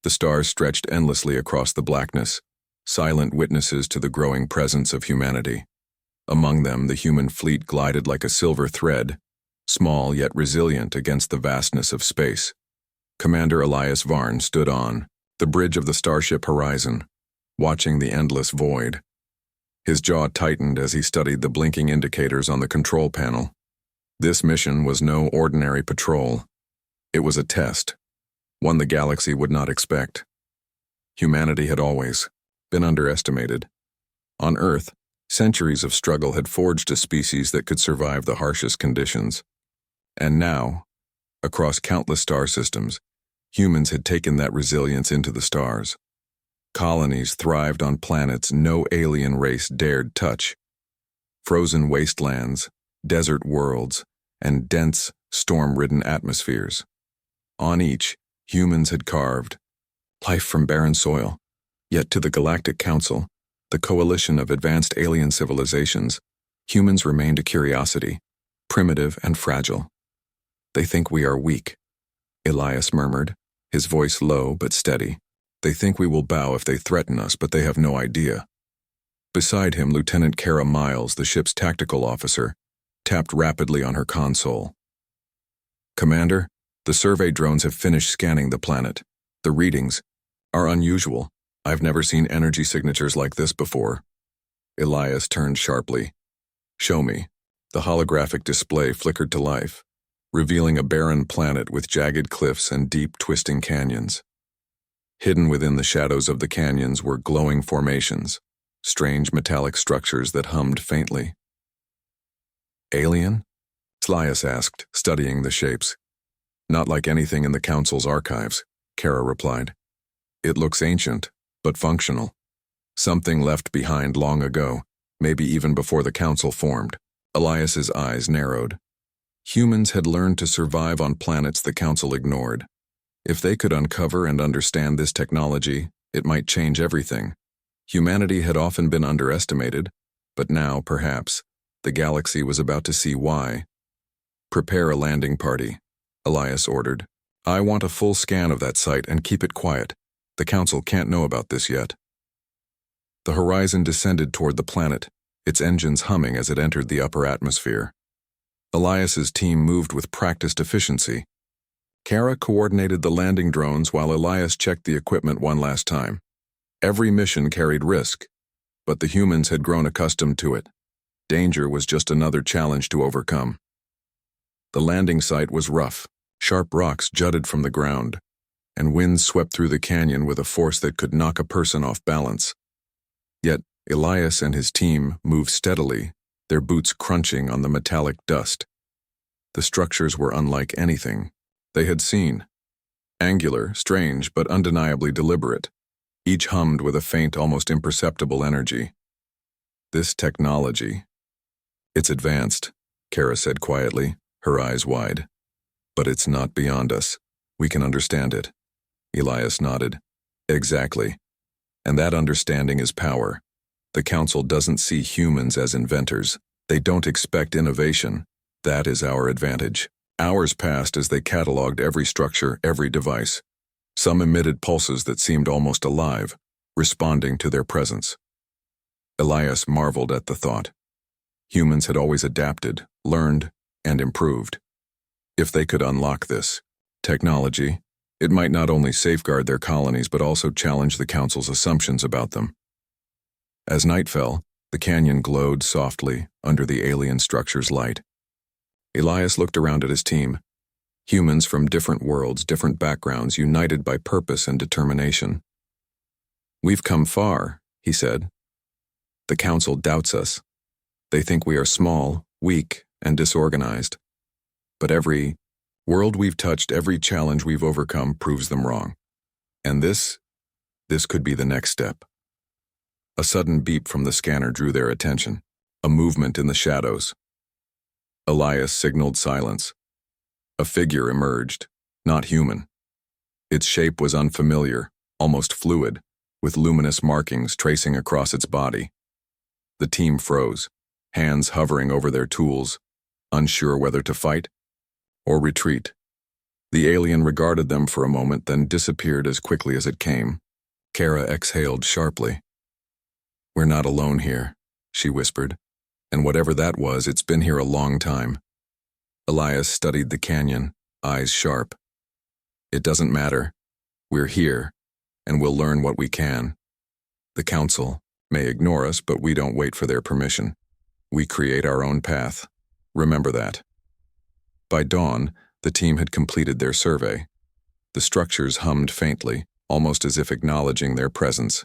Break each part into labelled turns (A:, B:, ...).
A: The stars stretched endlessly across the blackness, silent witnesses to the growing presence of humanity. Among them, the human fleet glided like a silver thread, small yet resilient against the vastness of space. Commander Elias Varn stood on the bridge of the starship horizon, watching the endless void. His jaw tightened as he studied the blinking indicators on the control panel. This mission was no ordinary patrol. It was a test, one the galaxy would not expect. Humanity had always been underestimated. On Earth, centuries of struggle had forged a species that could survive the harshest conditions. And now, across countless star systems, humans had taken that resilience into the stars. Colonies thrived on planets no alien race dared touch. Frozen wastelands, desert worlds, and dense, storm-ridden atmospheres. On each, humans had carved life from barren soil. Yet to the Galactic Council, the coalition of advanced alien civilizations, humans remained a curiosity, primitive and fragile. "They think we are weak," Elias murmured, his voice low but steady. "They think we will bow if they threaten us, but they have no idea." Beside him, Lieutenant Kara Miles, the ship's tactical officer, tapped rapidly on her console. "Commander, the survey drones have finished scanning the planet. The readings are unusual. I've never seen energy signatures like this before." Elias turned sharply. "Show me." The holographic display flickered to life, revealing a barren planet with jagged cliffs and deep, twisting canyons. Hidden within the shadows of the canyons were glowing formations, strange metallic structures that hummed faintly. "Alien?" Elias asked, studying the shapes. "Not like anything in the Council's archives," Kara replied. "It looks ancient, but functional. Something left behind long ago, maybe even before the Council formed." Elias's eyes narrowed. Humans had learned to survive on planets the Council ignored. If they could uncover and understand this technology, it might change everything. Humanity had often been underestimated, but now, perhaps, the galaxy was about to see why. "Prepare a landing party," Elias ordered. "I want a full scan of that site and keep it quiet. The Council can't know about this yet." The horizon descended toward the planet, its engines humming as it entered the upper atmosphere. Elias's team moved with practiced efficiency. Kara coordinated the landing drones while Elias checked the equipment one last time. Every mission carried risk, but the humans had grown accustomed to it. Danger was just another challenge to overcome. The landing site was rough. Sharp rocks jutted from the ground, and winds swept through the canyon with a force that could knock a person off balance. Yet Elias and his team moved steadily, their boots crunching on the metallic dust. The structures were unlike anything they had seen. Angular, strange, but undeniably deliberate. Each hummed with a faint, almost imperceptible energy. "This technology. It's advanced," Kara said quietly, her eyes wide. "But it's not beyond us. We can understand it." Elias nodded. "Exactly. And that understanding is power. The Council doesn't see humans as inventors. They don't expect innovation. That is our advantage." Hours passed as they cataloged every structure, every device. Some emitted pulses that seemed almost alive, responding to their presence. Elias marveled at the thought. Humans had always adapted, learned, and improved. If they could unlock this technology, it might not only safeguard their colonies but also challenge the Council's assumptions about them. As night fell, the canyon glowed softly under the alien structure's light. Elias looked around at his team. Humans from different worlds, different backgrounds, united by purpose and determination. "We've come far," he said. "The Council doubts us. They think we are small, weak, and disorganized. But every world we've touched, every challenge we've overcome proves them wrong. And this could be the next step." A sudden beep from the scanner drew their attention. A movement in the shadows. Elias signaled silence. A figure emerged, not human. Its shape was unfamiliar, almost fluid, with luminous markings tracing across its body. The team froze, hands hovering over their tools, unsure whether to fight or retreat. The alien regarded them for a moment, then disappeared as quickly as it came. Kara exhaled sharply. "We're not alone here," she whispered. "And whatever that was, it's been here a long time." Elias studied the canyon, eyes sharp. "It doesn't matter. We're here, and we'll learn what we can. The Council may ignore us, but we don't wait for their permission. We create our own path. Remember that." By dawn, the team had completed their survey. The structures hummed faintly, almost as if acknowledging their presence.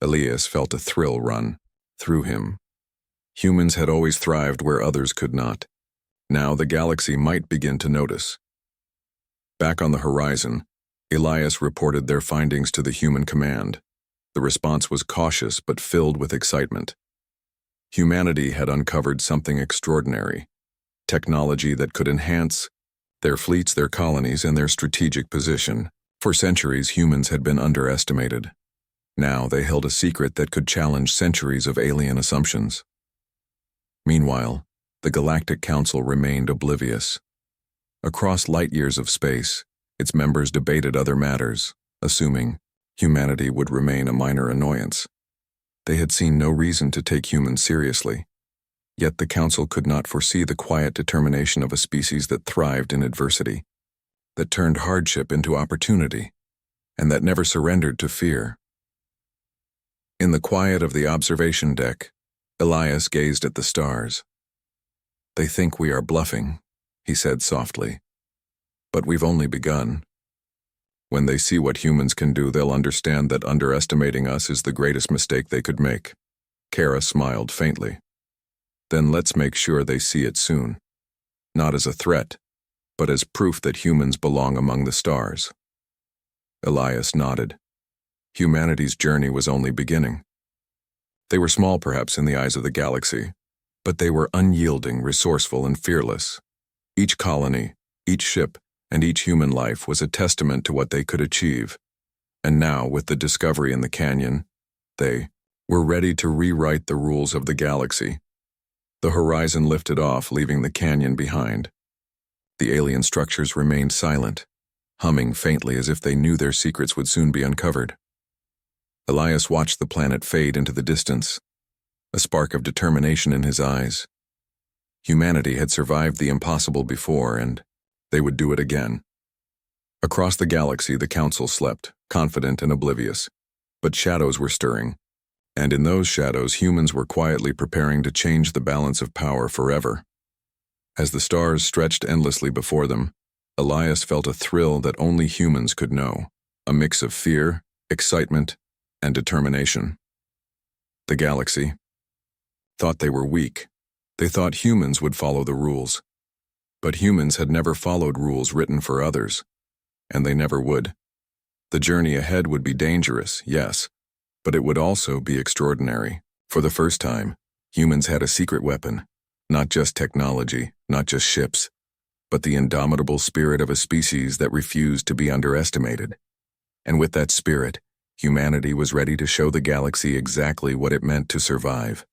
A: Elias felt a thrill run through him. Humans had always thrived where others could not. Now the galaxy might begin to notice. Back on the horizon, Elias reported their findings to the human command. The response was cautious but filled with excitement. Humanity had uncovered something extraordinary. Technology that could enhance their fleets, their colonies, and their strategic position. For centuries, humans had been underestimated. Now they held a secret that could challenge centuries of alien assumptions. Meanwhile, the Galactic Council remained oblivious. Across light years of space, its members debated other matters, assuming humanity would remain a minor annoyance. They had seen no reason to take humans seriously. Yet the Council could not foresee the quiet determination of a species that thrived in adversity, that turned hardship into opportunity, and that never surrendered to fear. In the quiet of the observation deck, Elias gazed at the stars. "They think we are bluffing," he said softly. "But we've only begun. When they see what humans can do, they'll understand that underestimating us is the greatest mistake they could make." Kara smiled faintly. "Then let's make sure they see it soon. Not as a threat, but as proof that humans belong among the stars." Elias nodded. Humanity's journey was only beginning. They were small perhaps in the eyes of the galaxy, but they were unyielding, resourceful, and fearless. Each colony, each ship, and each human life was a testament to what they could achieve. And now, with the discovery in the canyon, they were ready to rewrite the rules of the galaxy. The horizon lifted off, leaving the canyon behind. The alien structures remained silent, humming faintly as if they knew their secrets would soon be uncovered. Elias watched the planet fade into the distance, a spark of determination in his eyes. Humanity had survived the impossible before, and they would do it again. Across the galaxy, the Council slept, confident and oblivious. But shadows were stirring, and in those shadows, humans were quietly preparing to change the balance of power forever. As the stars stretched endlessly before them, Elias felt a thrill that only humans could know, a mix of fear, excitement, and determination. The galaxy thought they were weak. They thought humans would follow the rules. But humans had never followed rules written for others, and they never would. The journey ahead would be dangerous, yes, but it would also be extraordinary. For the first time, humans had a secret weapon, not just technology, not just ships, but the indomitable spirit of a species that refused to be underestimated. And with that spirit, humanity was ready to show the galaxy exactly what it meant to survive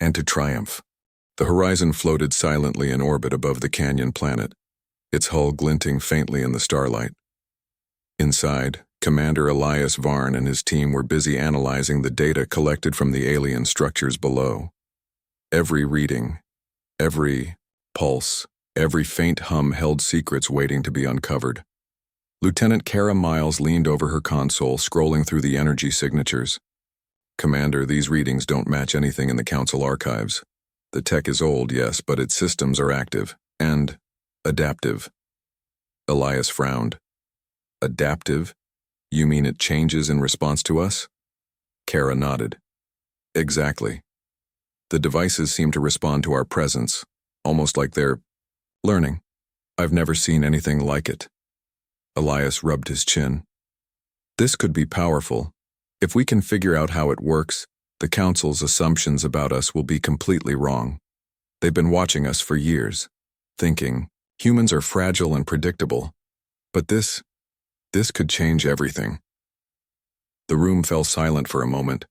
A: and to triumph. The horizon floated silently in orbit above the canyon planet, its hull glinting faintly in the starlight. Inside, Commander Elias Varn and his team were busy analyzing the data collected from the alien structures below. Every reading, every pulse, every faint hum held secrets waiting to be uncovered. Lieutenant Kara Miles leaned over her console, scrolling through the energy signatures. "Commander, these readings don't match anything in the Council archives. The tech is old, yes, but its systems are active and adaptive." Elias frowned. "Adaptive? You mean it changes in response to us?" Kara nodded. "Exactly. The devices seem to respond to our presence, almost like they're learning. I've never seen anything like it." Elias rubbed his chin. "This could be powerful. If we can figure out how it works, the Council's assumptions about us will be completely wrong. They've been watching us for years, thinking humans are fragile and predictable. But this could change everything." The room fell silent for a moment.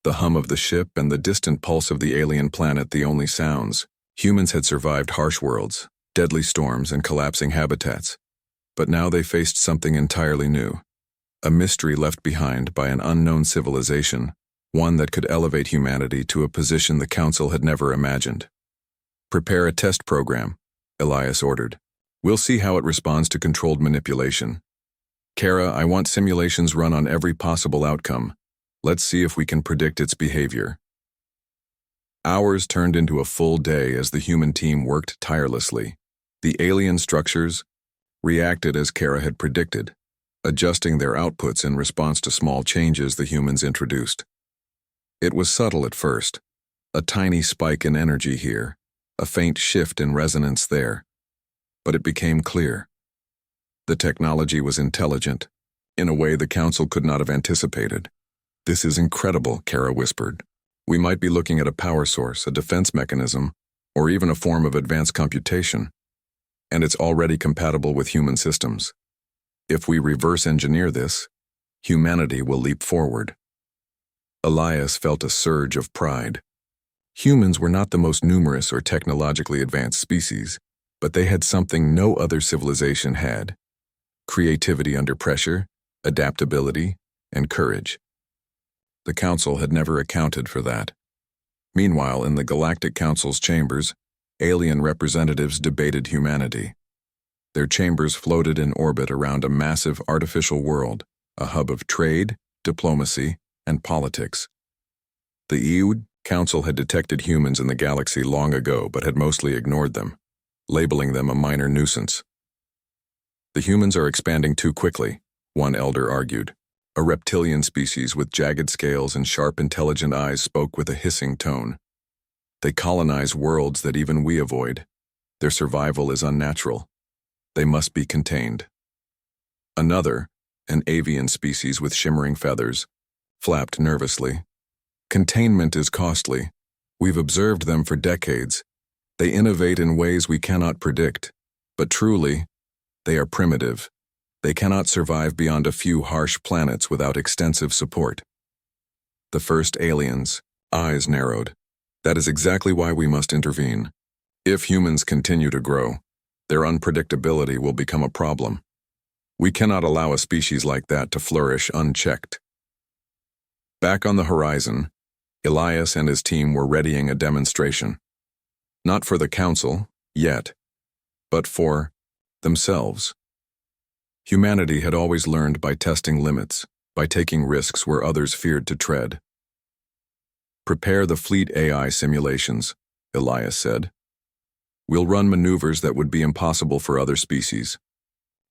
A: The hum of the ship and the distant pulse of the alien planet the only sounds. Humans had survived harsh worlds, deadly storms, and collapsing habitats. But now they faced something entirely new. A mystery left behind by an unknown civilization, one that could elevate humanity to a position the Council had never imagined. "Prepare a test program," Elias ordered. "We'll see how it responds to controlled manipulation. Kara, I want simulations run on every possible outcome. Let's see if we can predict its behavior." Hours turned into a full day as the human team worked tirelessly. The alien structures reacted as Kara had predicted, adjusting their outputs in response to small changes the humans introduced. It was subtle at first, a tiny spike in energy here, a faint shift in resonance there. But it became clear. The technology was intelligent, in a way the Council could not have anticipated. "This is incredible," Kara whispered. "We might be looking at a power source, a defense mechanism, or even a form of advanced computation. And it's already compatible with human systems. If we reverse engineer this, humanity will leap forward." Elias felt a surge of pride. Humans were not the most numerous or technologically advanced species, but they had something no other civilization had: creativity under pressure, adaptability, and courage. The Council had never accounted for that. Meanwhile, in the Galactic Council's chambers, alien representatives debated humanity. Their chambers floated in orbit around a massive artificial world, a hub of trade, diplomacy, and politics. The EU Council had detected humans in the galaxy long ago but had mostly ignored them, labeling them a minor nuisance. "The humans are expanding too quickly," one elder argued. A reptilian species with jagged scales and sharp, intelligent eyes spoke with a hissing tone. "They colonize worlds that even we avoid. Their survival is unnatural. They must be contained." Another, an avian species with shimmering feathers, flapped nervously. "Containment is costly. We've observed them for decades. They innovate in ways we cannot predict. But truly, they are primitive. They cannot survive beyond a few harsh planets without extensive support." The first alien's eyes narrowed. "That is exactly why we must intervene. If humans continue to grow, their unpredictability will become a problem. We cannot allow a species like that to flourish unchecked." Back on the horizon, Elias and his team were readying a demonstration. Not for the Council, yet, but for themselves. Humanity had always learned by testing limits, by taking risks where others feared to tread. "Prepare the fleet AI simulations," Elias said. "We'll run maneuvers that would be impossible for other species.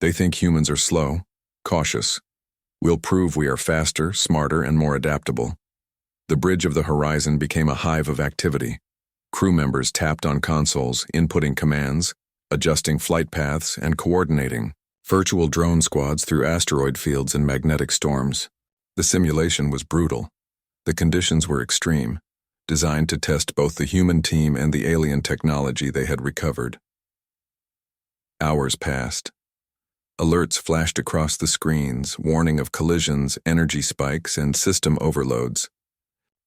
A: They think humans are slow, cautious. We'll prove we are faster, smarter, and more adaptable." The bridge of the horizon became a hive of activity. Crew members tapped on consoles, inputting commands, adjusting flight paths, and coordinating virtual drone squads through asteroid fields and magnetic storms. The simulation was brutal. The conditions were extreme, designed to test both the human team and the alien technology they had recovered. Hours passed. Alerts flashed across the screens, warning of collisions, energy spikes, and system overloads.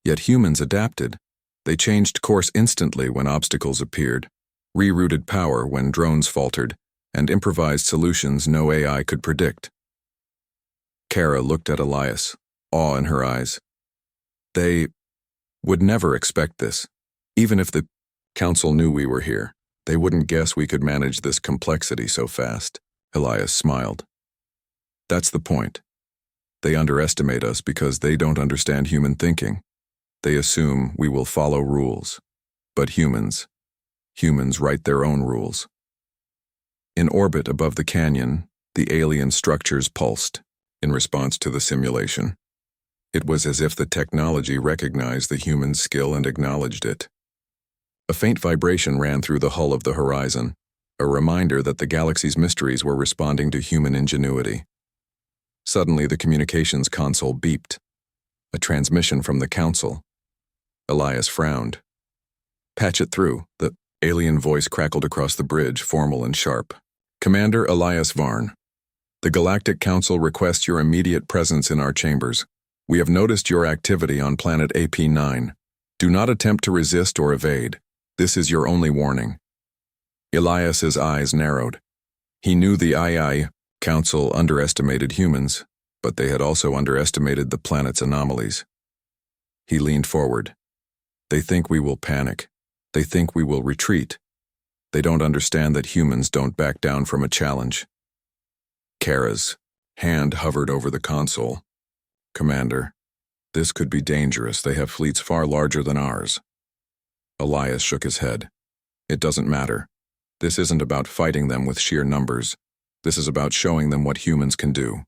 A: Yet humans adapted. They changed course instantly when obstacles appeared, rerouted power when drones faltered, and improvised solutions no AI could predict. Kara looked at Elias, awe in her eyes. "They would never expect this. Even if the Council knew we were here, they wouldn't guess we could manage this complexity so fast." Elias smiled. "That's the point. They underestimate us because they don't understand human thinking. They assume we will follow rules. But humans write their own rules." In orbit above the canyon, the alien structures pulsed in response to the simulation. It was as if the technology recognized the human skill and acknowledged it. A faint vibration ran through the hull of the horizon, a reminder that the galaxy's mysteries were responding to human ingenuity. Suddenly, the communications console beeped. A transmission from the Council. Elias frowned. "Patch it through," the alien voice crackled across the bridge, formal and sharp. "Commander Elias Varn, the Galactic Council requests your immediate presence in our chambers. We have noticed your activity on planet AP9. Do not attempt to resist or evade. This is your only warning." Elias's eyes narrowed. He knew the II Council underestimated humans, but they had also underestimated the planet's anomalies. He leaned forward. They think we will panic. They think we will retreat. They don't understand that humans don't back down from a challenge. Kara's hand hovered over the console. Commander, this could be dangerous. They have fleets far larger than ours. Elias shook his head. It doesn't matter. This isn't about fighting them with sheer numbers. This is about showing them what humans can do.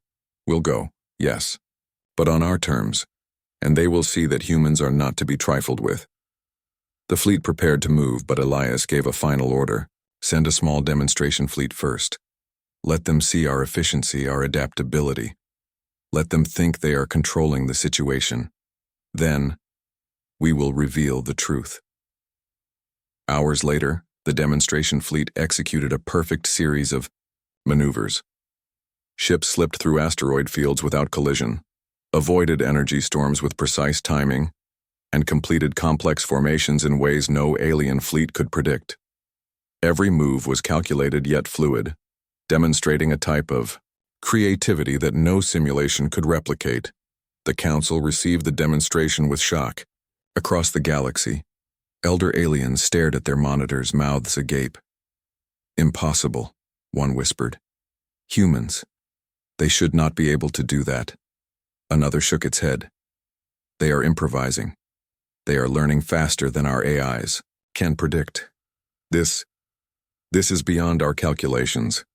A: We'll go, yes, but on our terms, and they will see that humans are not to be trifled with. The fleet prepared to move, but Elias gave a final order. Send a small demonstration fleet first. Let them see our efficiency, our adaptability. Let them think they are controlling the situation. Then, we will reveal the truth. Hours later, the demonstration fleet executed a perfect series of maneuvers. Ships slipped through asteroid fields without collision, avoided energy storms with precise timing, and completed complex formations in ways no alien fleet could predict. Every move was calculated yet fluid, demonstrating a type of creativity that no simulation could replicate. The Council received the demonstration with shock. Across the galaxy, elder aliens stared at their monitors, mouths agape. Impossible, one whispered. Humans. They should not be able to do that. Another shook its head. They are improvising. They are learning faster than our AIs can predict. This is beyond our calculations.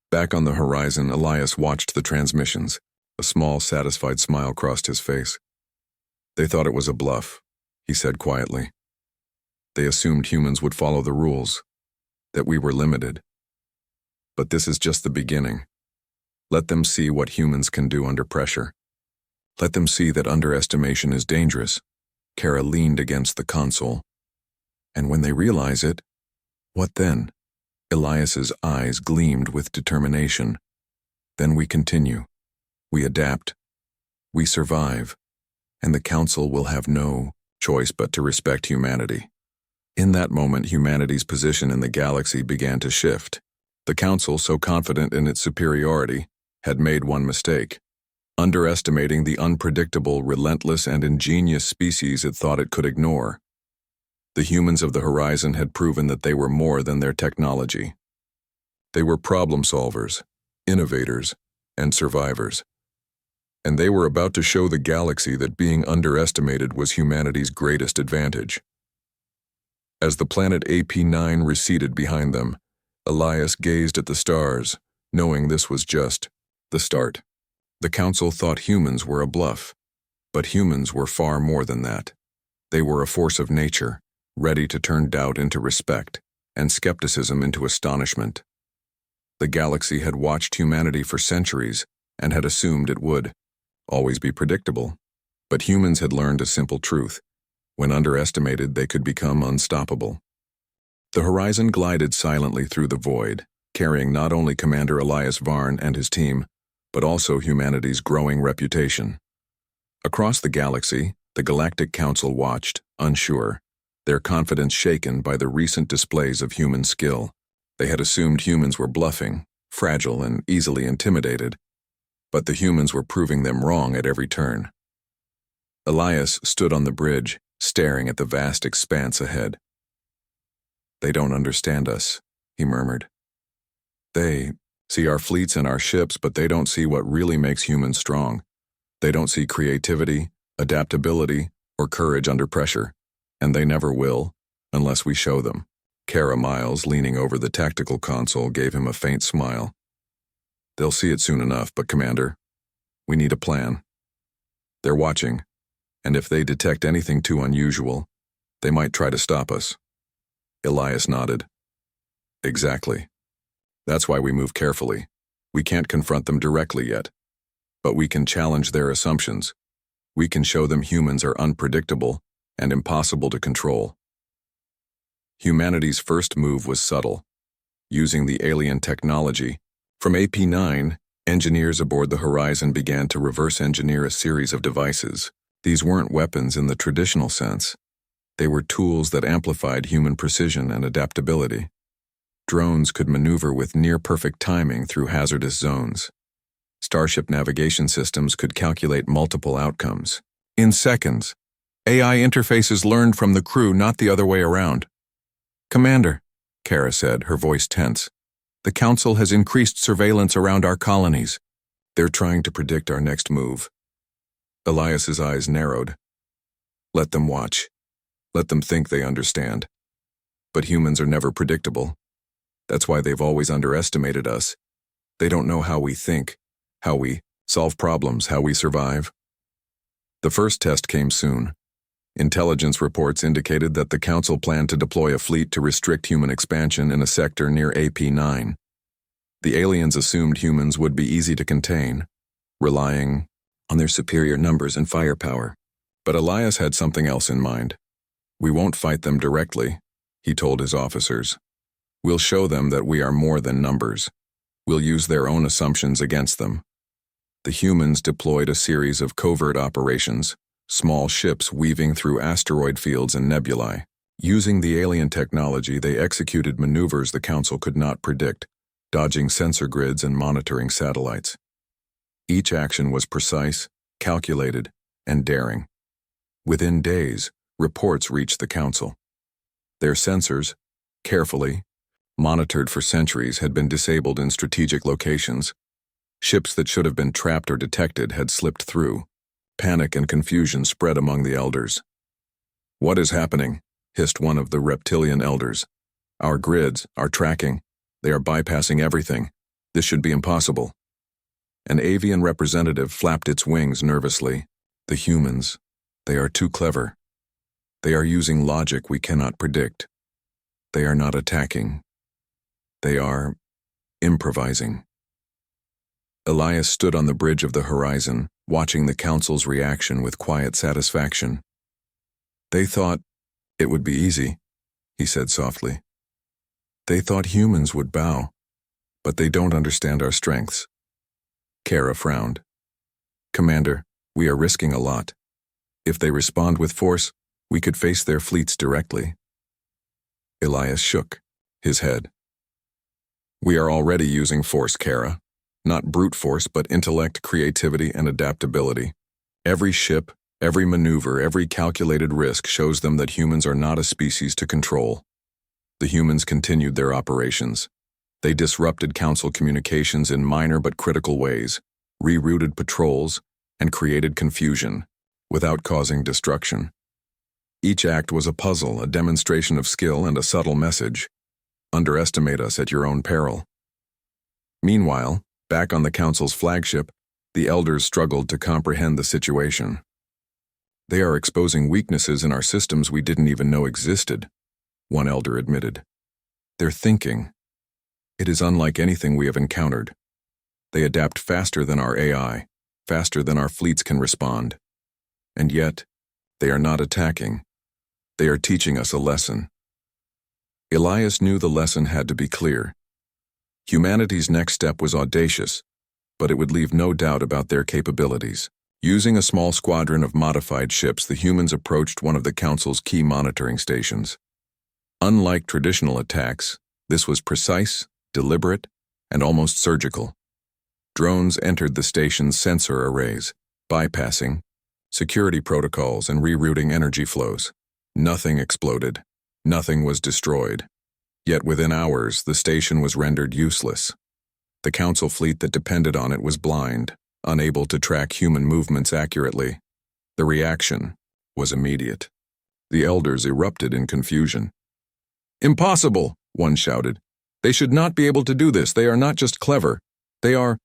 A: Back on the horizon, Elias watched the transmissions. A small, satisfied smile crossed his face. They thought it was a bluff, he said quietly. They assumed humans would follow the rules, that we were limited. But this is just the beginning. Let them see what humans can do under pressure. Let them see that underestimation is dangerous. Kara leaned against the console. And when they realize it, what then? Elias's eyes gleamed with determination. Then we continue. We adapt. We survive. And the Council will have no choice but to respect humanity. In that moment, humanity's position in the galaxy began to shift. The Council, so confident in its superiority, had made one mistake, underestimating the unpredictable, relentless, and ingenious species it thought it could ignore. The humans of the horizon had proven that they were more than their technology. They were problem solvers, innovators, and survivors. And they were about to show the galaxy that being underestimated was humanity's greatest advantage. As the planet AP9 receded behind them, Elias gazed at the stars, knowing this was just the start. The Council thought humans were a bluff, but humans were far more than that. They were a force of nature, ready to turn doubt into respect and skepticism into astonishment. The galaxy had watched humanity for centuries and had assumed it would always be predictable. But humans had learned a simple truth. When underestimated, they could become unstoppable. The horizon glided silently through the void, carrying not only Commander Elias Varn and his team, but also humanity's growing reputation. Across the galaxy, the Galactic Council watched, unsure, their confidence shaken by the recent displays of human skill. They had assumed humans were bluffing, fragile, and easily intimidated, but the humans were proving them wrong at every turn. Elias stood on the bridge, staring at the vast expanse ahead. They don't understand us, he murmured. They see our fleets and our ships, but they don't see what really makes humans strong. They don't see creativity, adaptability, or courage under pressure, and they never will, unless we show them. Kara Miles, leaning over the tactical console, gave him a faint smile. They'll see it soon enough, but Commander, we need a plan. They're watching, and if they detect anything too unusual, they might try to stop us. Elias nodded. Exactly. That's why we move carefully. We can't confront them directly yet, but we can challenge their assumptions. We can show them humans are unpredictable and impossible to control. Humanity's first move was subtle. Using the alien technology, from AP9, engineers aboard the Horizon began to reverse engineer a series of devices. These weren't weapons in the traditional sense. They were tools that amplified human precision and adaptability. Drones could maneuver with near-perfect timing through hazardous zones. Starship navigation systems could calculate multiple outcomes. In seconds, AI interfaces learned from the crew, not the other way around. "Commander," Kara said, her voice tense, "the Council has increased surveillance around our colonies. They're trying to predict our next move." Elias's eyes narrowed. Let them watch. Let them think they understand. But humans are never predictable. That's why they've always underestimated us. They don't know how we think, how we solve problems, how we survive. The first test came soon. Intelligence reports indicated that the Council planned to deploy a fleet to restrict human expansion in a sector near AP9. The aliens assumed humans would be easy to contain, relying on their superior numbers and firepower. But Elias had something else in mind. "We won't fight them directly," he told his officers. "We'll show them that we are more than numbers. We'll use their own assumptions against them." The humans deployed a series of covert operations, small ships weaving through asteroid fields and nebulae. Using the alien technology, they executed maneuvers the Council could not predict, dodging sensor grids and monitoring satellites. Each action was precise, calculated, and daring. Within days, reports reached the Council. Their sensors, carefully monitored for centuries, had been disabled in strategic locations. Ships that should have been trapped or detected had slipped through. Panic and confusion spread among the elders. "What is happening?" hissed one of the reptilian elders. "Our grids, our tracking, they are bypassing everything. This should be impossible." An avian representative flapped its wings nervously. "The humans, they are too clever. They are using logic we cannot predict. They are not attacking. They are improvising." Elias stood on the bridge of the horizon, watching the Council's reaction with quiet satisfaction. "They thought it would be easy," he said softly. "They thought humans would bow, but they don't understand our strengths." Kara frowned. "Commander, we are risking a lot. If they respond with force, we could face their fleets directly." Elias shook his head. "We are already using force, Kara. Not brute force, but intellect, creativity, and adaptability. Every ship, every maneuver, every calculated risk shows them that humans are not a species to control." The humans continued their operations. They disrupted Council communications in minor but critical ways, rerouted patrols, and created confusion, without causing destruction. Each act was a puzzle, a demonstration of skill, and a subtle message. Underestimate us at your own peril. Meanwhile, back on the Council's flagship, the elders struggled to comprehend the situation. "They are exposing weaknesses in our systems we didn't even know existed," one elder admitted. "Their thinking. It is unlike anything we have encountered. They adapt faster than our AI, faster than our fleets can respond. And yet, they are not attacking. They are teaching us a lesson." Elias knew the lesson had to be clear. Humanity's next step was audacious, but it would leave no doubt about their capabilities. Using a small squadron of modified ships, the humans approached one of the Council's key monitoring stations. Unlike traditional attacks, this was precise, deliberate, and almost surgical. Drones entered the station's sensor arrays, bypassing security protocols and rerouting energy flows. Nothing exploded. Nothing was destroyed. Yet within hours, the station was rendered useless. The Council fleet that depended on it was blind, unable to track human movements accurately. The reaction was immediate. The elders erupted in confusion. "Impossible!" one shouted. "They should not be able to do this. They are not just clever. They are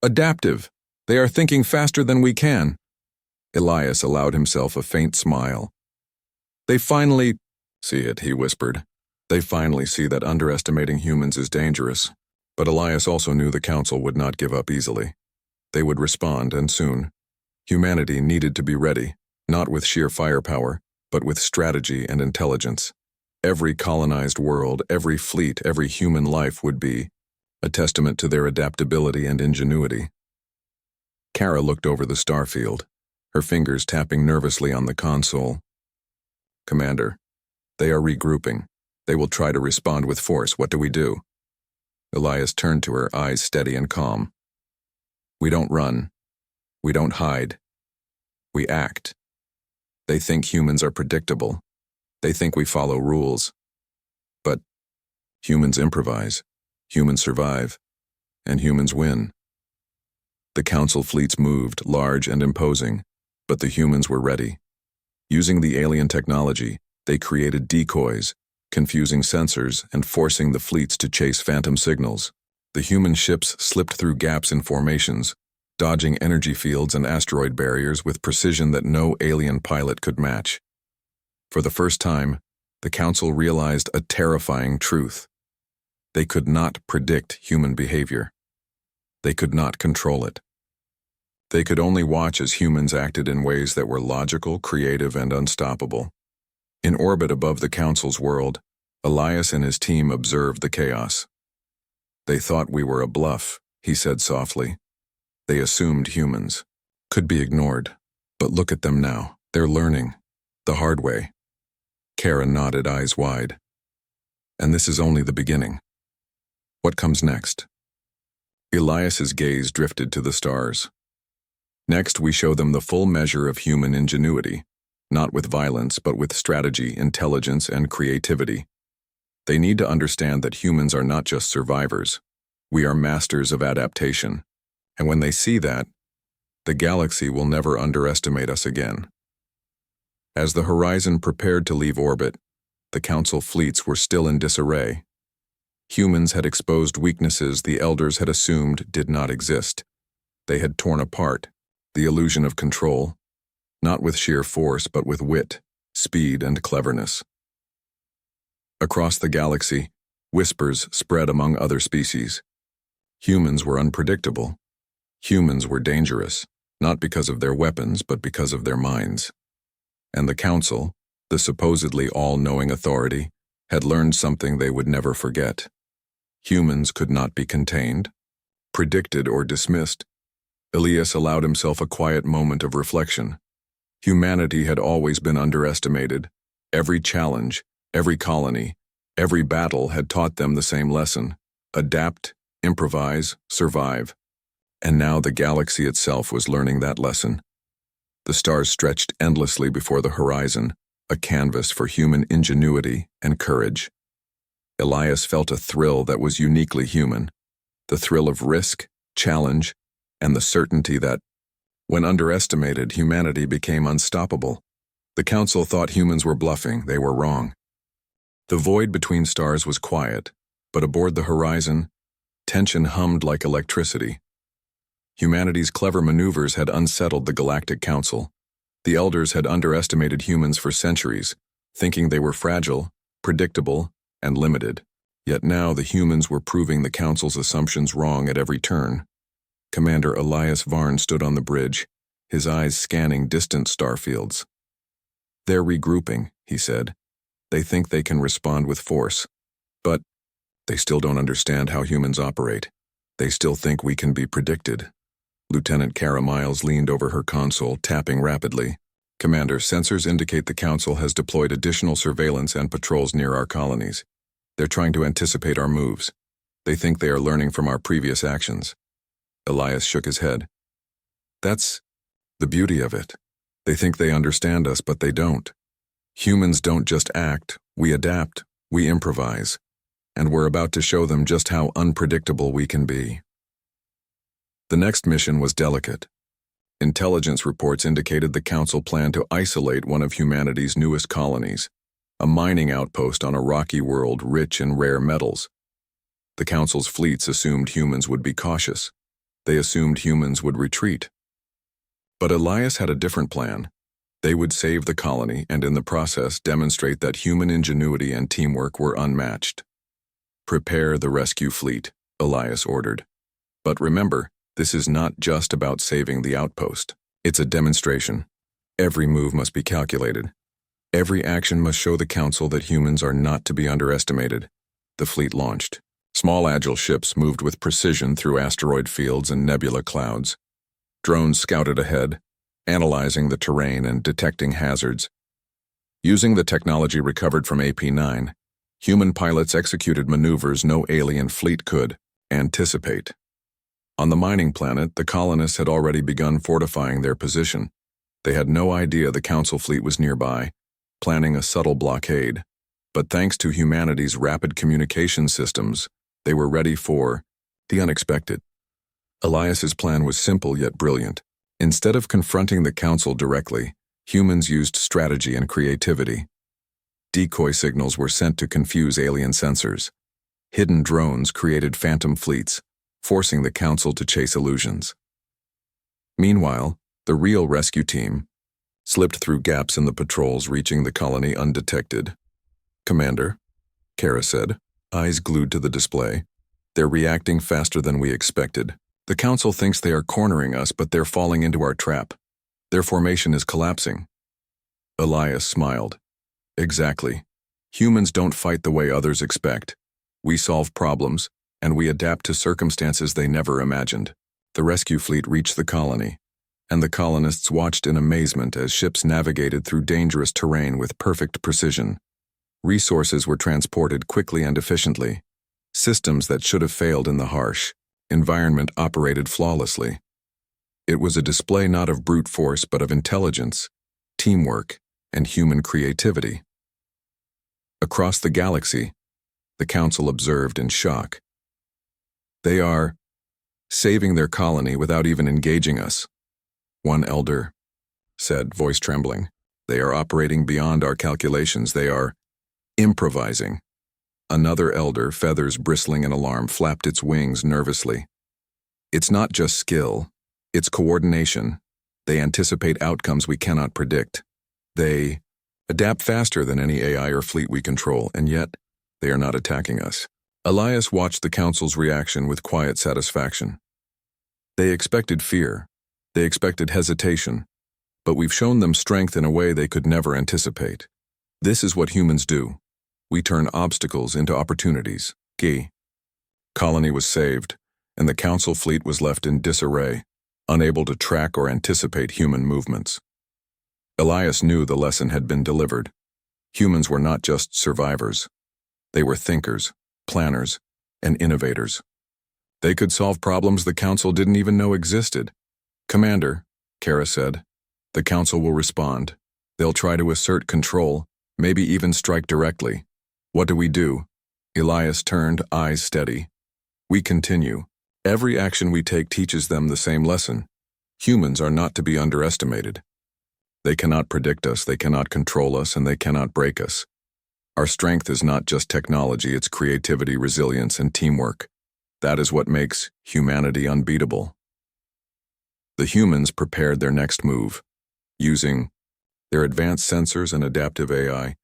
A: adaptive. They are thinking faster than we can." Elias allowed himself a faint smile. "They finally see it," he whispered. "They finally see that underestimating humans is dangerous." But Elias also knew the Council would not give up easily. They would respond, and soon. Humanity needed to be ready, not with sheer firepower, but with strategy and intelligence. Every colonized world, every fleet, every human life would be a testament to their adaptability and ingenuity. Kara looked over the starfield, her fingers tapping nervously on the console. "Commander, they are regrouping. They will try to respond with force. What do we do? Elias turned to her, eyes steady and calm. We don't run. We don't hide. We act. They think humans are predictable. They think we follow rules. But humans improvise, humans survive, and humans win. The council fleets moved, large and imposing, but the humans were ready. Using the alien technology, they created decoys, confusing sensors and forcing the fleets to chase phantom signals. The human ships slipped through gaps in formations, dodging energy fields and asteroid barriers with precision that no alien pilot could match. For the first time, the council realized a terrifying truth. They could not predict human behavior. They could not control it. They could only watch as humans acted in ways that were logical, creative, and unstoppable. In orbit above the council's world, Elias and his team observed the chaos. They thought we were a bluff, he said softly. They assumed humans could be ignored. But look at them now. They're learning. The hard way. Kara nodded, eyes wide. And this is only the beginning. What comes next? Elias's gaze drifted to the stars. Next, we show them the full measure of human ingenuity, not with violence, but with strategy, intelligence, and creativity. They need to understand that humans are not just survivors. We are masters of adaptation. And when they see that, the galaxy will never underestimate us again. As the Horizon prepared to leave orbit, the Council fleets were still in disarray. Humans had exposed weaknesses the Elders had assumed did not exist. They had torn apart the illusion of control, not with sheer force but with wit, speed, and cleverness. Across the galaxy, whispers spread among other species. Humans were unpredictable. Humans were dangerous, not because of their weapons but because of their minds. And the Council, the supposedly all-knowing authority, had learned something they would never forget. Humans could not be contained, predicted, or dismissed. Elias allowed himself a quiet moment of reflection. Humanity had always been underestimated. Every challenge, every colony, every battle had taught them the same lesson: adapt, improvise, survive. And now the galaxy itself was learning that lesson. The stars stretched endlessly before the horizon, a canvas for human ingenuity and courage. Elias felt a thrill that was uniquely human, the thrill of risk, challenge, and the certainty that, when underestimated, humanity became unstoppable. The Council thought humans were bluffing. They were wrong. The void between stars was quiet, but aboard the horizon, tension hummed like electricity. Humanity's clever maneuvers had unsettled the Galactic Council. The Elders had underestimated humans for centuries, thinking they were fragile, predictable, and limited. Yet now the humans were proving the Council's assumptions wrong at every turn. Commander Elias Varn stood on the bridge, his eyes scanning distant starfields. They're regrouping, he said. They think they can respond with force. But they still don't understand how humans operate. They still think we can be predicted. Lieutenant Kara Miles leaned over her console, tapping rapidly. Commander, sensors indicate the Council has deployed additional surveillance and patrols near our colonies. They're trying to anticipate our moves. They think they are learning from our previous actions. Elias shook his head. That's the beauty of it. They think they understand us, but they don't. Humans don't just act, we adapt, we improvise. And we're about to show them just how unpredictable we can be. The next mission was delicate. Intelligence reports indicated the Council planned to isolate one of humanity's newest colonies, a mining outpost on a rocky world rich in rare metals. The Council's fleets assumed humans would be cautious. They assumed humans would retreat. But Elias had a different plan. They would save the colony and in the process demonstrate that human ingenuity and teamwork were unmatched. Prepare the rescue fleet, Elias ordered. But remember, this is not just about saving the outpost. It's a demonstration. Every move must be calculated. Every action must show the Council that humans are not to be underestimated. The fleet launched. Small agile ships moved with precision through asteroid fields and nebula clouds. Drones scouted ahead, analyzing the terrain and detecting hazards. Using the technology recovered from AP-9, Human pilots executed maneuvers no alien fleet could anticipate. On the mining planet, the colonists had already begun fortifying their position. They had no idea the Council fleet was nearby, planning a subtle blockade. But thanks to humanity's rapid communication systems, they were ready for the unexpected. Elias's plan was simple yet brilliant. Instead of confronting the Council directly, humans used strategy and creativity. Decoy signals were sent to confuse alien sensors. Hidden drones created phantom fleets, forcing the Council to chase illusions. Meanwhile, the real rescue team slipped through gaps in the patrols, reaching the colony undetected. "Commander," Kara said, eyes glued to the display. "They're reacting faster than we expected. The Council thinks they are cornering us, but they're falling into our trap. Their formation is collapsing." Elias smiled. "Exactly. Humans don't fight the way others expect. We solve problems, and we adapt to circumstances they never imagined." The rescue fleet reached the colony, and the colonists watched in amazement as ships navigated through dangerous terrain with perfect precision. Resources were transported quickly and efficiently. Systems that should have failed in the harsh environment operated flawlessly. It was a display not of brute force but of intelligence, teamwork, and human creativity. Across the galaxy, the Council observed in shock. "They are saving their colony without even engaging us," one elder said, voice trembling. "They are operating beyond our calculations. They are improvising." Another elder, feathers bristling in alarm, flapped its wings nervously. "It's not just skill, it's coordination. They anticipate outcomes we cannot predict. They adapt faster than any AI or fleet we control, and yet they are not attacking us." Elias watched the Council's reaction with quiet satisfaction. They expected fear, they expected hesitation, but we've shown them strength in a way they could never anticipate. This is what humans do. We turn obstacles into opportunities. Colony was saved, and the Council fleet was left in disarray, unable to track or anticipate human movements. Elias knew the lesson had been delivered. Humans were not just survivors. They were thinkers, planners, and innovators. They could solve problems the Council didn't even know existed. "Commander," Kara said, "the Council will respond. They'll try to assert control, maybe even strike directly. What do we do?" Elias turned, eyes steady. "We continue. Every action we take teaches them the same lesson. Humans are not to be underestimated. They cannot predict us, they cannot control us, and they cannot break us. Our strength is not just technology, it's creativity, resilience, and teamwork. That is what makes humanity unbeatable." The humans prepared their next move. Using their advanced sensors and adaptive AI,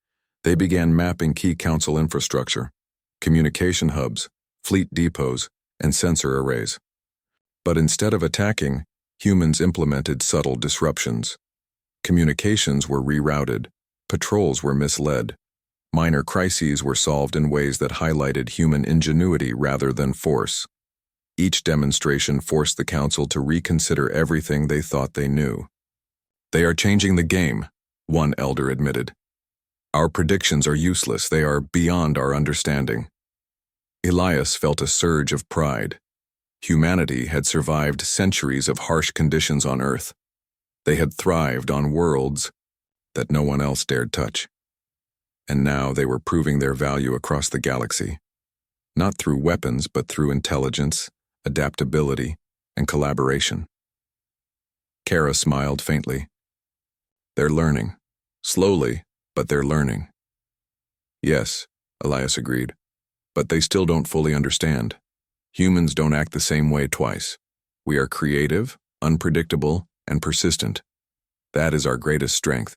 A: they began mapping key Council infrastructure, communication hubs, fleet depots, and sensor arrays. But instead of attacking, humans implemented subtle disruptions. Communications were rerouted, patrols were misled, minor crises were solved in ways that highlighted human ingenuity rather than force. Each demonstration forced the Council to reconsider everything they thought they knew. "They are changing the game," one elder admitted. "Our predictions are useless, they are beyond our understanding." Elias felt a surge of pride. Humanity had survived centuries of harsh conditions on Earth. They had thrived on worlds that no one else dared touch. And now they were proving their value across the galaxy, not through weapons but through intelligence, adaptability, and collaboration. Kara smiled faintly. "They're learning. Slowly, but they're learning." "Yes," Elias agreed, "but they still don't fully understand. Humans don't act the same way twice. We are creative, unpredictable, and persistent. That is our greatest strength.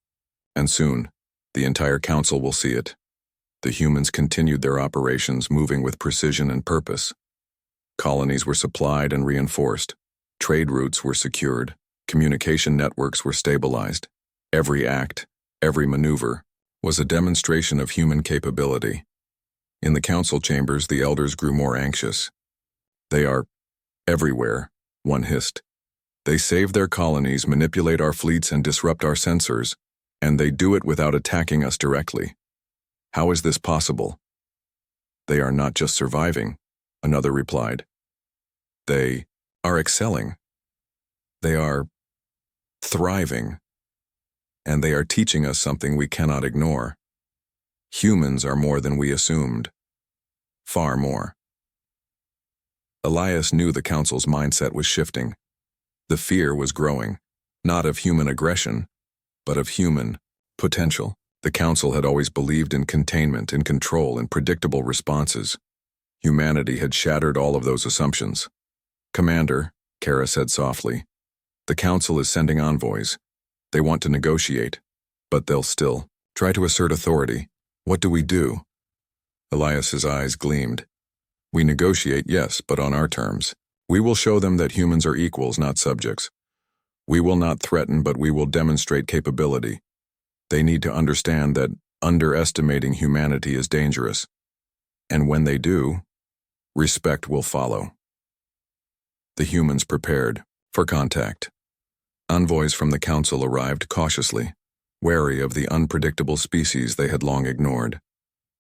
A: And soon, the entire Council will see it." The humans continued their operations, moving with precision and purpose. Colonies were supplied and reinforced. Trade routes were secured. Communication networks were stabilized. Every act, every maneuver, was a demonstration of human capability. In the Council chambers, the elders grew more anxious. "They are everywhere," one hissed. "They save their colonies, manipulate our fleets, and disrupt our sensors, and they do it without attacking us directly. How is this possible?" They are not just surviving, another replied. They are excelling. They are thriving. And they are teaching us something we cannot ignore. Humans are more than we assumed. Far more. Elias knew the council's mindset was shifting. The fear was growing, not of human aggression, but of human potential. The council had always believed in containment, in control, in predictable responses. Humanity had shattered all of those assumptions. Commander, Kara said softly, the council is sending envoys. They want to negotiate, but they'll still try to assert authority. What do we do? Elias's eyes gleamed. We negotiate, yes, but on our terms. We will show them that humans are equals, not subjects. We will not threaten, but we will demonstrate capability. They need to understand that underestimating humanity is dangerous. And when they do, respect will follow. The humans prepared for contact. Envoys from the council arrived cautiously, wary of the unpredictable species they had long ignored.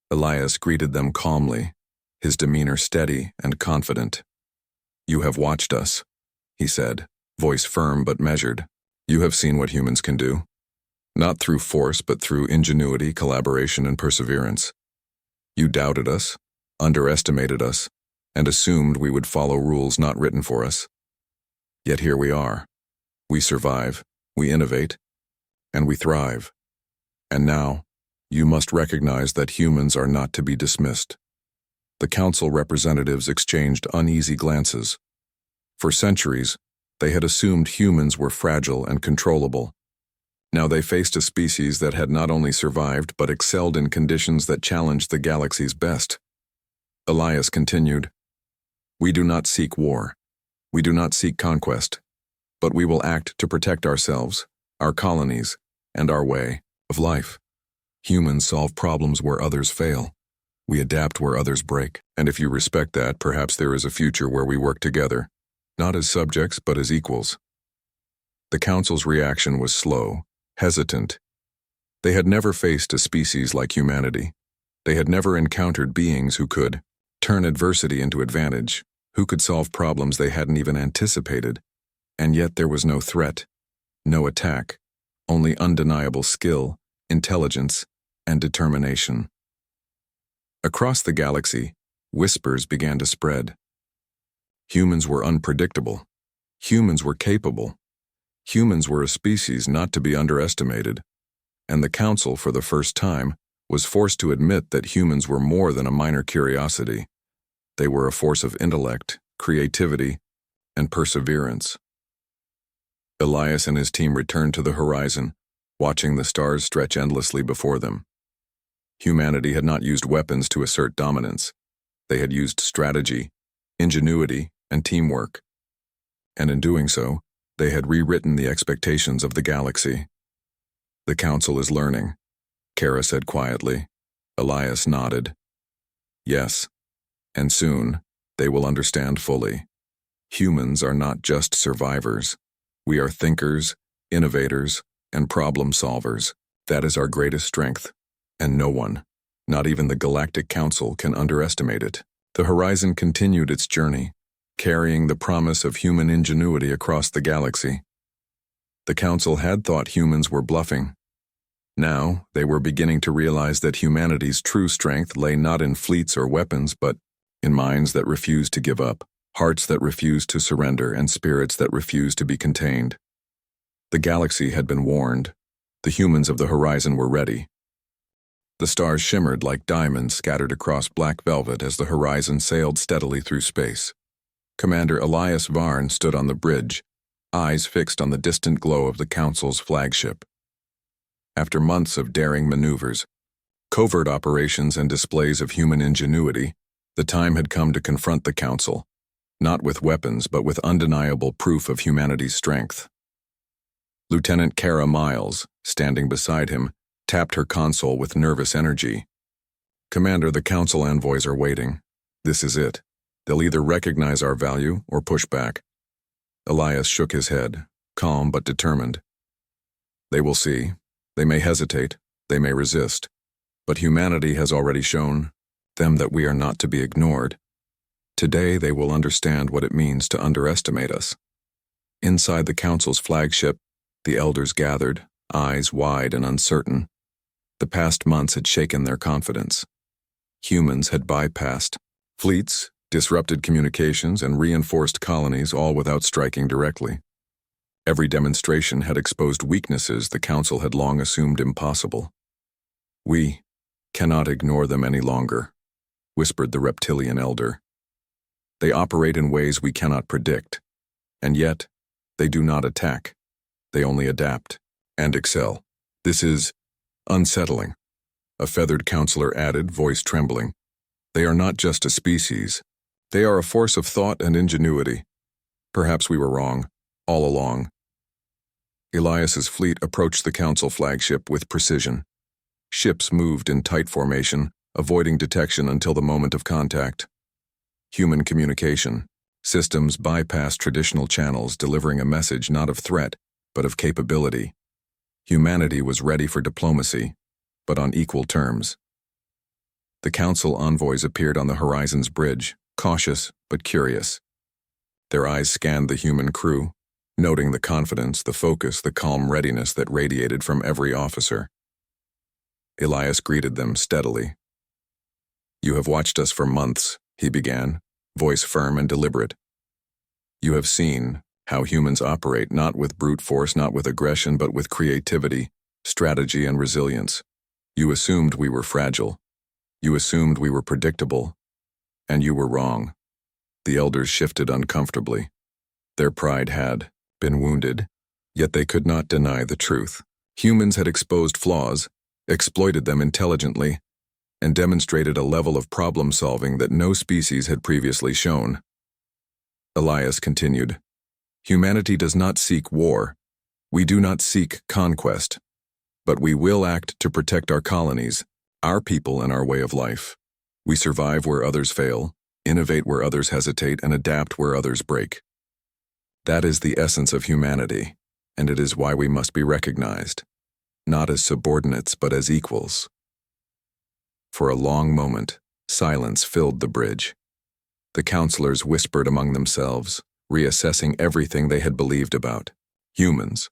A: Elias greeted them calmly, his demeanor steady and confident. You have watched us, he said, voice firm but measured. You have seen what humans can do. Not through force, but through ingenuity, collaboration, and perseverance. You doubted us, underestimated us, and assumed we would follow rules not written for us. Yet here we are. We survive, we innovate, and we thrive. And now, you must recognize that humans are not to be dismissed. The council representatives exchanged uneasy glances. For centuries, they had assumed humans were fragile and controllable. Now they faced a species that had not only survived but excelled in conditions that challenged the galaxy's best. Elias continued, We do not seek war. We do not seek conquest. But we will act to protect ourselves, our colonies, and our way of life. Humans solve problems where others fail. We adapt where others break. And if you respect that, perhaps there is a future where we work together, not as subjects but as equals. The council's reaction was slow, hesitant. They had never faced a species like humanity. They had never encountered beings who could turn adversity into advantage, who could solve problems they hadn't even anticipated. And yet there was no threat, no attack, only undeniable skill, intelligence, and determination. Across the galaxy, whispers began to spread. Humans were unpredictable. Humans were capable. Humans were a species not to be underestimated. And the council, for the first time, was forced to admit that humans were more than a minor curiosity. They were a force of intellect, creativity, and perseverance. Elias and his team returned to the horizon, watching the stars stretch endlessly before them. Humanity had not used weapons to assert dominance. They had used strategy, ingenuity, and teamwork. And in doing so, they had rewritten the expectations of the galaxy. The council is learning, Kara said quietly. Elias nodded. Yes, and soon they will understand fully. Humans are not just survivors. We are thinkers, innovators, and problem solvers. That is our greatest strength, and no one, not even the Galactic Council, can underestimate it. The horizon continued its journey, carrying the promise of human ingenuity across the galaxy. The Council had thought humans were bluffing. Now, they were beginning to realize that humanity's true strength lay not in fleets or weapons, but in minds that refused to give up, hearts that refused to surrender, and spirits that refused to be contained. The galaxy had been warned. The humans of the horizon were ready. The stars shimmered like diamonds scattered across black velvet as the horizon sailed steadily through space. Commander Elias Varn stood on the bridge, eyes fixed on the distant glow of the Council's flagship. After months of daring maneuvers, covert operations, and displays of human ingenuity, the time had come to confront the Council, not with weapons but with undeniable proof of humanity's strength. Lieutenant Kara Miles, standing beside him, tapped her console with nervous energy. Commander, the Council envoys are waiting. This is it. They'll either recognize our value or push back. Elias shook his head, calm but determined. They will see. They may hesitate. They may resist. But humanity has already shown them that we are not to be ignored. Today they will understand what it means to underestimate us. Inside the council's flagship, the elders gathered, eyes wide and uncertain. The past months had shaken their confidence. Humans had bypassed fleets, disrupted communications, and reinforced colonies, all without striking directly. Every demonstration had exposed weaknesses the council had long assumed impossible. "We cannot ignore them any longer," whispered the reptilian elder. "They operate in ways we cannot predict, and yet they do not attack. They only adapt and excel. This is unsettling," a feathered counselor added, voice trembling. "They are not just a species. They are a force of thought and ingenuity. Perhaps we were wrong, all along." Elias's fleet approached the council flagship with precision. Ships moved in tight formation, avoiding detection until the moment of contact. Human communication systems bypassed traditional channels, delivering a message not of threat, but of capability. Humanity was ready for diplomacy, but on equal terms. The council envoys appeared on the horizon's bridge, cautious but curious. Their eyes scanned the human crew, noting the confidence, the focus, the calm readiness that radiated from every officer. Elias greeted them steadily. "You have watched us for months," he began, voice firm and deliberate. "You have seen how humans operate, not with brute force, not with aggression, but with creativity, strategy, and resilience. You assumed we were fragile. You assumed we were predictable. And you were wrong." The elders shifted uncomfortably. Their pride had been wounded, yet they could not deny the truth. Humans had exposed flaws, exploited them intelligently, and demonstrated a level of problem-solving that no species had previously shown. Elias continued, "Humanity does not seek war. We do not seek conquest. But we will act to protect our colonies, our people, and our way of life. We survive where others fail, innovate where others hesitate, and adapt where others break. That is the essence of humanity, and it is why we must be recognized, not as subordinates but as equals." For a long moment, silence filled the bridge. The counselors whispered among themselves, reassessing everything they had believed about humans.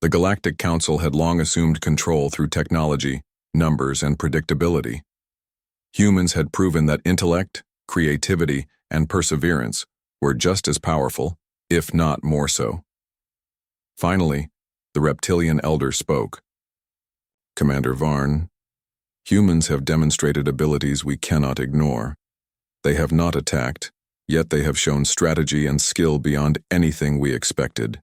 A: The Galactic Council had long assumed control through technology, numbers, and predictability. Humans had proven that intellect, creativity, and perseverance were just as powerful, if not more so. Finally, the reptilian elder spoke. "Commander Varn, humans have demonstrated abilities we cannot ignore. They have not attacked, yet they have shown strategy and skill beyond anything we expected.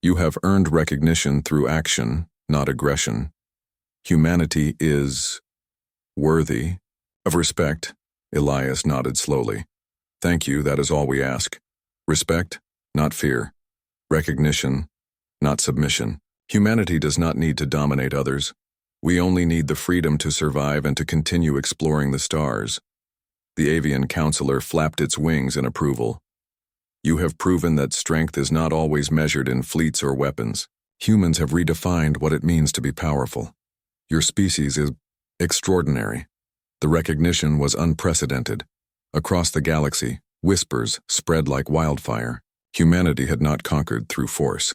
A: You have earned recognition through action, not aggression. Humanity is worthy of respect." Elias nodded slowly. "Thank you, that is all we ask. Respect, not fear. Recognition, not submission. Humanity does not need to dominate others. We only need the freedom to survive and to continue exploring the stars." The avian counselor flapped its wings in approval. "You have proven that strength is not always measured in fleets or weapons. Humans have redefined what it means to be powerful. Your species is extraordinary." The recognition was unprecedented. Across the galaxy, whispers spread like wildfire. Humanity had not conquered through force.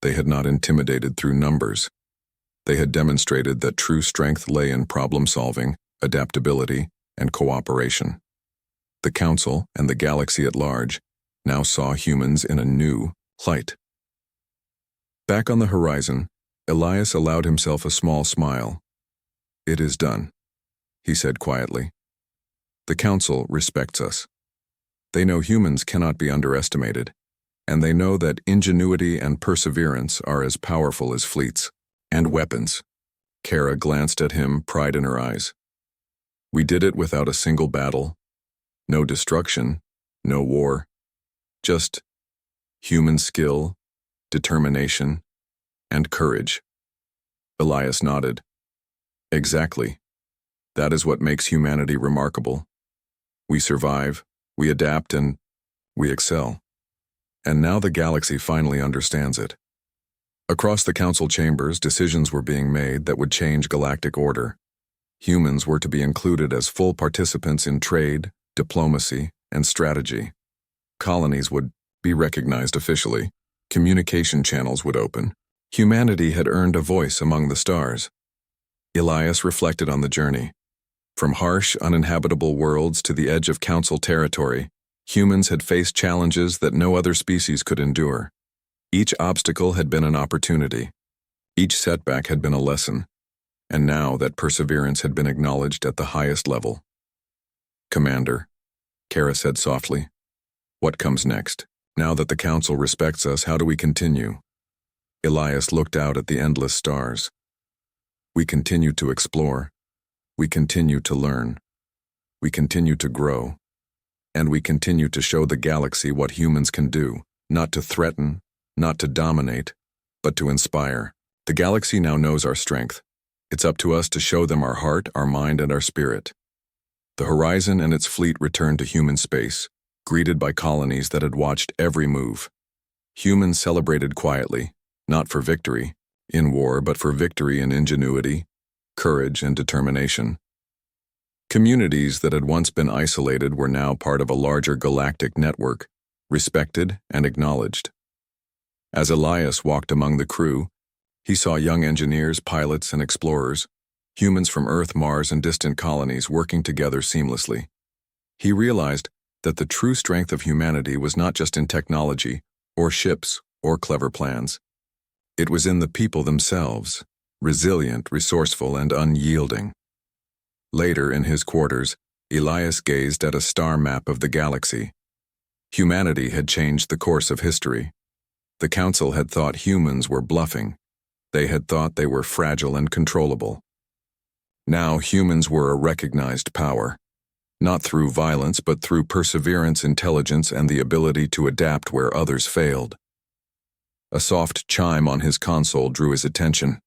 A: They had not intimidated through numbers. They had demonstrated that true strength lay in problem-solving, adaptability, and cooperation. The Council and the galaxy at large now saw humans in a new light. Back on the horizon, Elias allowed himself a small smile. "It is done," he said quietly. "The Council respects us. They know humans cannot be underestimated, and they know that ingenuity and perseverance are as powerful as fleets and weapons." Kara glanced at him, pride in her eyes. "We did it without a single battle. No destruction, no war. Just human skill, determination, and courage." Elias nodded. "Exactly. That is what makes humanity remarkable. We survive, we adapt, and we excel. And now the galaxy finally understands it." Across the council chambers, decisions were being made that would change galactic order. Humans were to be included as full participants in trade, diplomacy, and strategy. Colonies would be recognized officially. Communication channels would open. Humanity had earned a voice among the stars. Elias reflected on the journey. From harsh, uninhabitable worlds to the edge of Council territory, humans had faced challenges that no other species could endure. Each obstacle had been an opportunity. Each setback had been a lesson. And now that perseverance had been acknowledged at the highest level. "Commander," Kara said softly, "what comes next? Now that the Council respects us, how do we continue?" Elias looked out at the endless stars. "We continue to explore. We continue to learn. We continue to grow. And we continue to show the galaxy what humans can do, not to threaten, not to dominate, but to inspire. The galaxy now knows our strength. It's up to us to show them our heart, our mind, and our spirit." The Horizon and its fleet returned to human space, greeted by colonies that had watched every move. Humans celebrated quietly, not for victory in war, but for victory in ingenuity, courage, and determination. Communities that had once been isolated were now part of a larger galactic network, respected and acknowledged. As Elias walked among the crew, he saw young engineers, pilots, and explorers, humans from Earth, Mars, and distant colonies working together seamlessly. He realized that the true strength of humanity was not just in technology, or ships, or clever plans. It was in the people themselves, resilient, resourceful, and unyielding. Later, in his quarters, Elias gazed at a star map of the galaxy. Humanity had changed the course of history. The Council had thought humans were bluffing. They had thought they were fragile and controllable. Now humans were a recognized power, not through violence but through perseverance, intelligence, and the ability to adapt where others failed. A soft chime on his console drew his attention.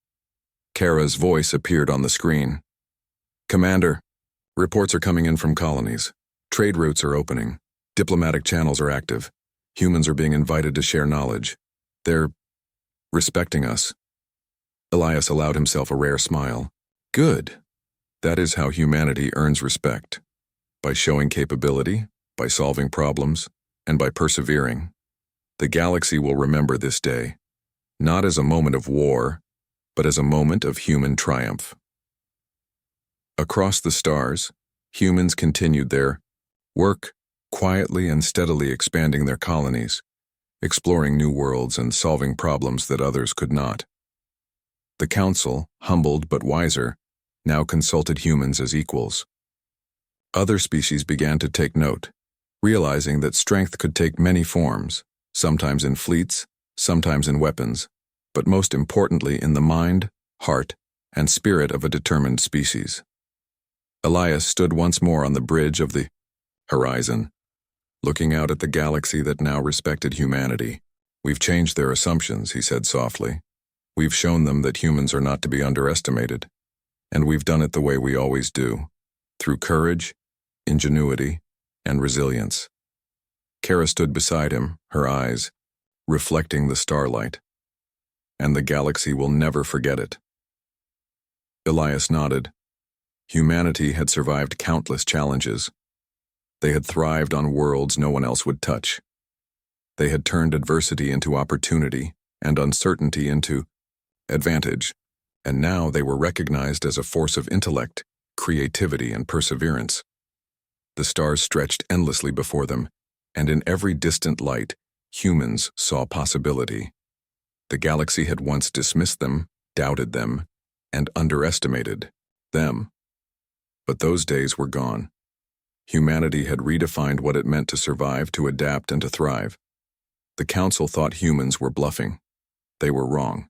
A: Kara's voice appeared on the screen. "Commander, reports are coming in from colonies. Trade routes are opening. Diplomatic channels are active. Humans are being invited to share knowledge. They're respecting us." Elias allowed himself a rare smile. "Good. That is how humanity earns respect. By showing capability, by solving problems, and by persevering. The galaxy will remember this day, not as a moment of war, but as a moment of human triumph." Across the stars, humans continued their work, quietly and steadily expanding their colonies, exploring new worlds and solving problems that others could not. The Council, humbled but wiser, now consulted humans as equals. Other species began to take note, realizing that strength could take many forms, sometimes in fleets, sometimes in weapons, but most importantly in the mind, heart, and spirit of a determined species. Elias stood once more on the bridge of the Horizon, looking out at the galaxy that now respected humanity. "We've changed their assumptions," he said softly. "We've shown them that humans are not to be underestimated. And we've done it the way we always do, through courage, ingenuity, and resilience." Kara stood beside him, her eyes reflecting the starlight. "And the galaxy will never forget it." Elias nodded. Humanity had survived countless challenges. They had thrived on worlds no one else would touch. They had turned adversity into opportunity and uncertainty into advantage, and now they were recognized as a force of intellect, creativity, and perseverance. The stars stretched endlessly before them, and in every distant light, humans saw possibility. The galaxy had once dismissed them, doubted them, and underestimated them. But those days were gone. Humanity had redefined what it meant to survive, to adapt, and to thrive. The Council thought humans were bluffing. They were wrong.